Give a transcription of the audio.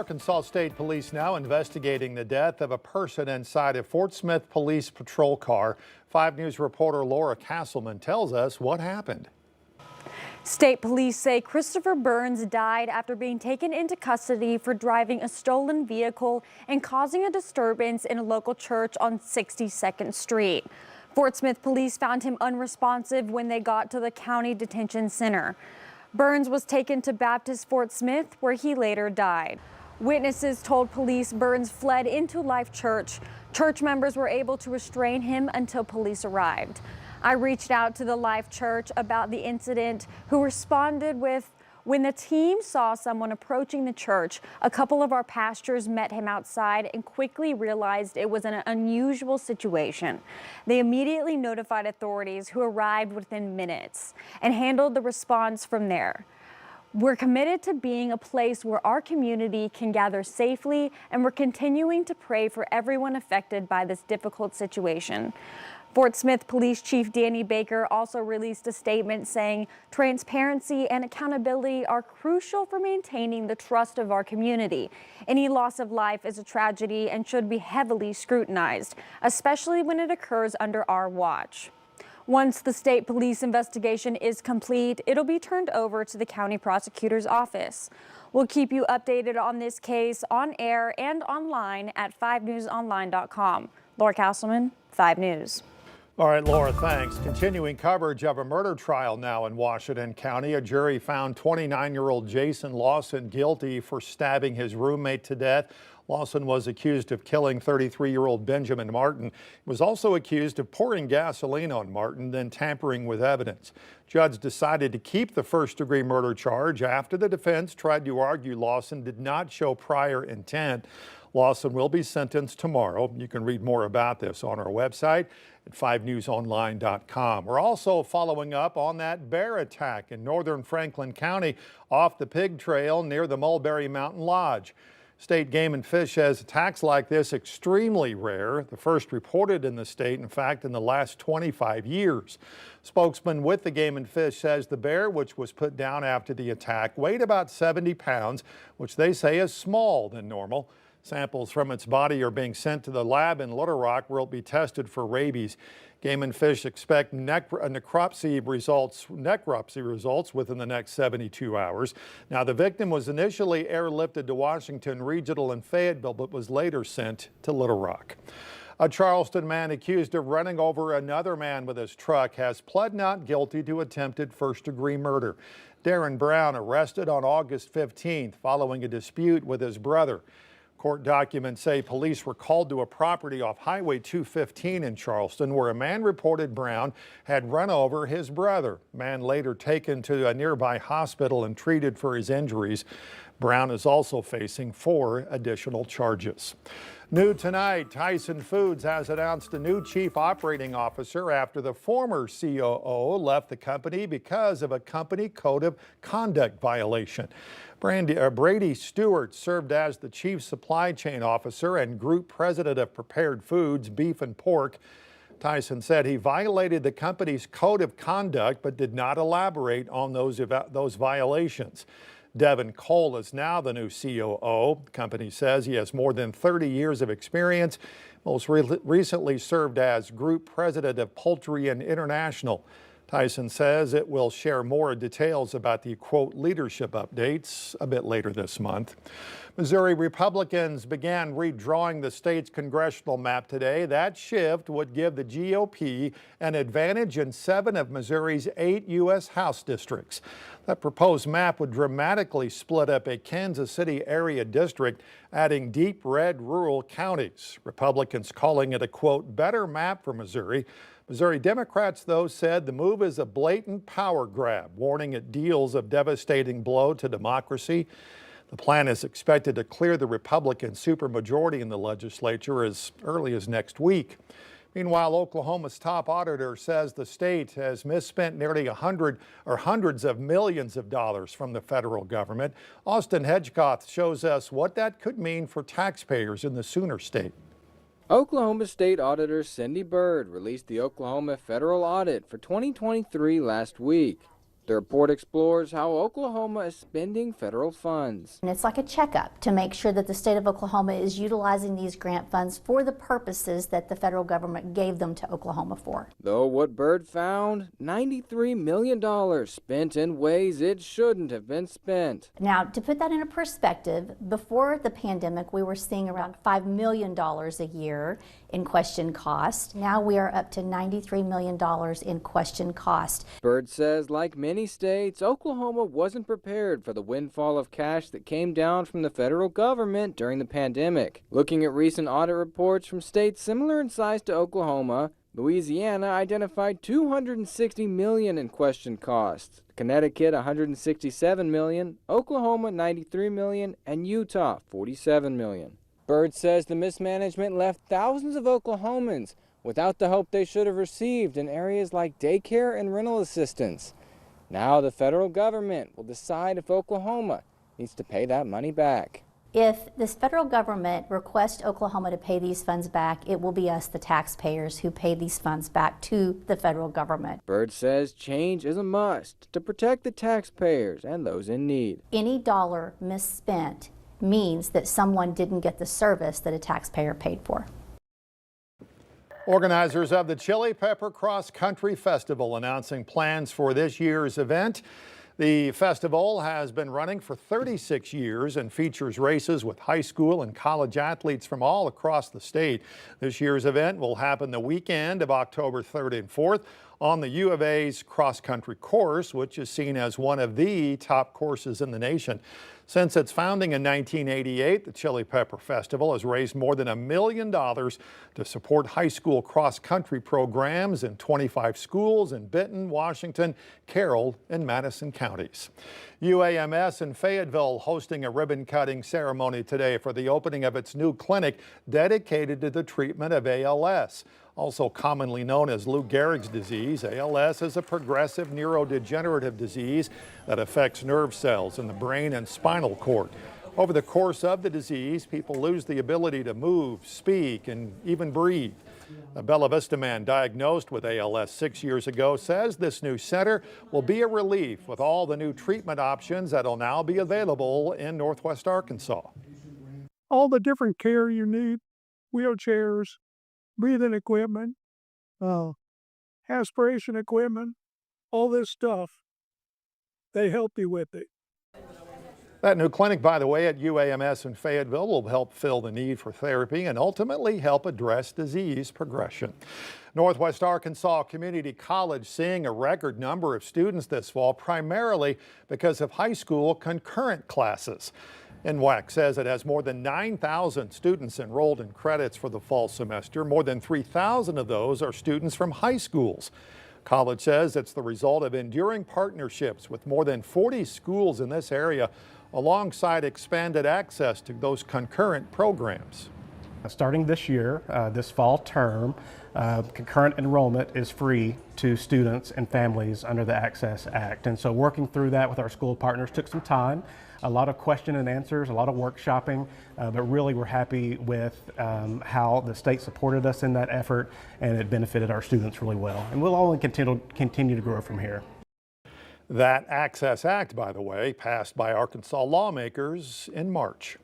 Arkansas State Police now investigating the death of a person inside a Fort Smith police patrol car. 5 News reporter Laura Castleman tells us what happened. State police say Christopher Burns died after being taken into custody for driving a stolen vehicle and causing a disturbance in a local church on 62nd Street. Fort Smith police found him unresponsive when they got to the county detention center. Burns was taken to Baptist Fort Smith, where he later died. Witnesses told police Burns fled into Life Church. Church members were able to restrain him until police arrived. I reached out to the Life Church about the incident, who responded with, "When the team saw someone approaching the church, a couple of our pastors met him outside and quickly realized it was an unusual situation. They immediately notified authorities, who arrived within minutes and handled the response from there. We're committed to being a place where our community can gather safely, and we're continuing to pray for everyone affected by this difficult situation." Fort Smith Police Chief Danny Baker also released a statement saying transparency and accountability are crucial for maintaining the trust of our community. Any loss of life is a tragedy and should be heavily scrutinized, especially when it occurs under our watch. Once the state police investigation is complete, it'll be turned over to the county prosecutor's office. We'll keep you updated on this case on air and online at 5newsonline.com. Laura Castleman, 5 News. All right, Laura, thanks. Continuing coverage of a murder trial now in Washington County. A jury found 29-year-old Jason Lawson guilty for stabbing his roommate to death. Lawson was accused of killing 33-year-old Benjamin Martin. He was also accused of pouring gasoline on Martin, then tampering with evidence. Judge decided to keep the first-degree murder charge after the defense tried to argue Lawson did not show prior intent. Lawson will be sentenced tomorrow. You can read more about this on our website at 5newsonline.com. We're also following up on that bear attack in northern Franklin County off the Pig Trail near the Mulberry Mountain Lodge. State Game and Fish says attacks like this extremely rare, the first reported in the state, in fact, in the last 25 years. Spokesman with the Game and Fish says the bear, which was put down after the attack, weighed about 70 pounds, which they say is small than normal. Samples from its body are being sent to the lab in Little Rock, where it will be tested for rabies. Game and Fish expect necropsy results within the next 72 hours. Now, the victim was initially airlifted to Washington Regional in Fayetteville, but was later sent to Little Rock. A Charleston man accused of running over another man with his truck has pled not guilty to attempted first-degree murder. Darren Brown arrested on August 15th following a dispute with his brother. Court documents say police were called to a property off Highway 215 in Charleston where a man reported Brown had run over his brother. Man later taken to a nearby hospital and treated for his injuries. Brown is also facing 4 additional charges. New tonight, Tyson Foods has announced a new chief operating officer after the former COO left the company because of a company code of conduct violation. Brady Stewart served as the chief supply chain officer and group president of prepared foods, beef and pork. Tyson said he violated the company's code of conduct but did not elaborate on those violations. Devin Cole is now the new COO. The company says he has more than 30 years of experience. Most recently served as group president of Poultry and International. Tyson says it will share more details about the, quote, leadership updates a bit later this month. Missouri Republicans began redrawing the state's congressional map today. That shift would give the GOP an advantage in 7 of Missouri's 8 U.S. House districts. That proposed map would dramatically split up a Kansas City area district, adding deep red rural counties. Republicans calling it a, quote, better map for Missouri. Missouri Democrats, though, said the move is a blatant power grab, warning it deals a devastating blow to democracy. The plan is expected to clear the Republican supermajority in the legislature as early as next week. Meanwhile, Oklahoma's top auditor says the state has misspent nearly hundreds of millions of dollars from the federal government. Austin Hedgecoth shows us what that could mean for taxpayers in the Sooner State. Oklahoma State Auditor Cindy Byrd released the Oklahoma Federal Audit for 2023 last week. The report explores how Oklahoma is spending federal funds. And it's like a checkup to make sure that the state of Oklahoma is utilizing these grant funds for the purposes that the federal government gave them to Oklahoma for. Though what Byrd found, $93 million spent in ways it shouldn't have been spent. Now, to put that into perspective, before the pandemic, we were seeing around $5 million a year in question cost. Now we are up to $93 million in question cost. Byrd says, like many states, Oklahoma wasn't prepared for the windfall of cash that came down from the federal government during the pandemic. Looking at recent audit reports from states similar in size to Oklahoma, Louisiana identified $260 million in question costs, Connecticut $167 million, Oklahoma $93 million, and Utah $47 million. Byrd says the mismanagement left thousands of Oklahomans without the help they should have received in areas like daycare and rental assistance. Now the federal government will decide if Oklahoma needs to pay that money back. If this federal government requests Oklahoma to pay these funds back, it will be us, the taxpayers, who pay these funds back to the federal government. Byrd says change is a must to protect the taxpayers and those in need. Any dollar misspent means that someone didn't get the service that a taxpayer paid for. Organizers of the Chili Pepper Cross Country Festival announcing plans for this year's event. The festival has been running for 36 years and features races with high school and college athletes from all across the state. This year's event will happen the weekend of October 3rd and 4th on the U of A's cross-country course, which is seen as one of the top courses in the nation. Since its founding in 1988, the Chili Pepper Festival has raised more than $1 million to support high school cross-country programs in 25 schools in Benton, Washington, Carroll, and Madison counties. UAMS in Fayetteville hosting a ribbon-cutting ceremony today for the opening of its new clinic dedicated to the treatment of ALS. Also commonly known as Lou Gehrig's disease, ALS is a progressive neurodegenerative disease that affects nerve cells in the brain and spinal cord. Over the course of the disease, people lose the ability to move, speak, and even breathe. A Bella Vista man diagnosed with ALS 6 years ago says this new center will be a relief with all the new treatment options that will now be available in Northwest Arkansas. All the different care you need, wheelchairs, breathing equipment, aspiration equipment, all this stuff, they help you with it. That new clinic, by the way, at UAMS in Fayetteville will help fill the need for therapy and ultimately help address disease progression. Northwest Arkansas Community College seeing a record number of students this fall, primarily because of high school concurrent classes. NWAC says it has more than 9,000 students enrolled in credits for the fall semester. More than 3,000 of those are students from high schools. College says it's the result of enduring partnerships with more than 40 schools in this area, alongside expanded access to those concurrent programs. Starting this year, this fall term, concurrent enrollment is free to students and families under the Access Act. And so working through that with our school partners took some time, a lot of question and answers, a lot of workshopping, but really we're happy with how the state supported us in that effort, and it benefited our students really well. And we'll only continue to grow from here. That Access Act, by the way, passed by Arkansas lawmakers in March.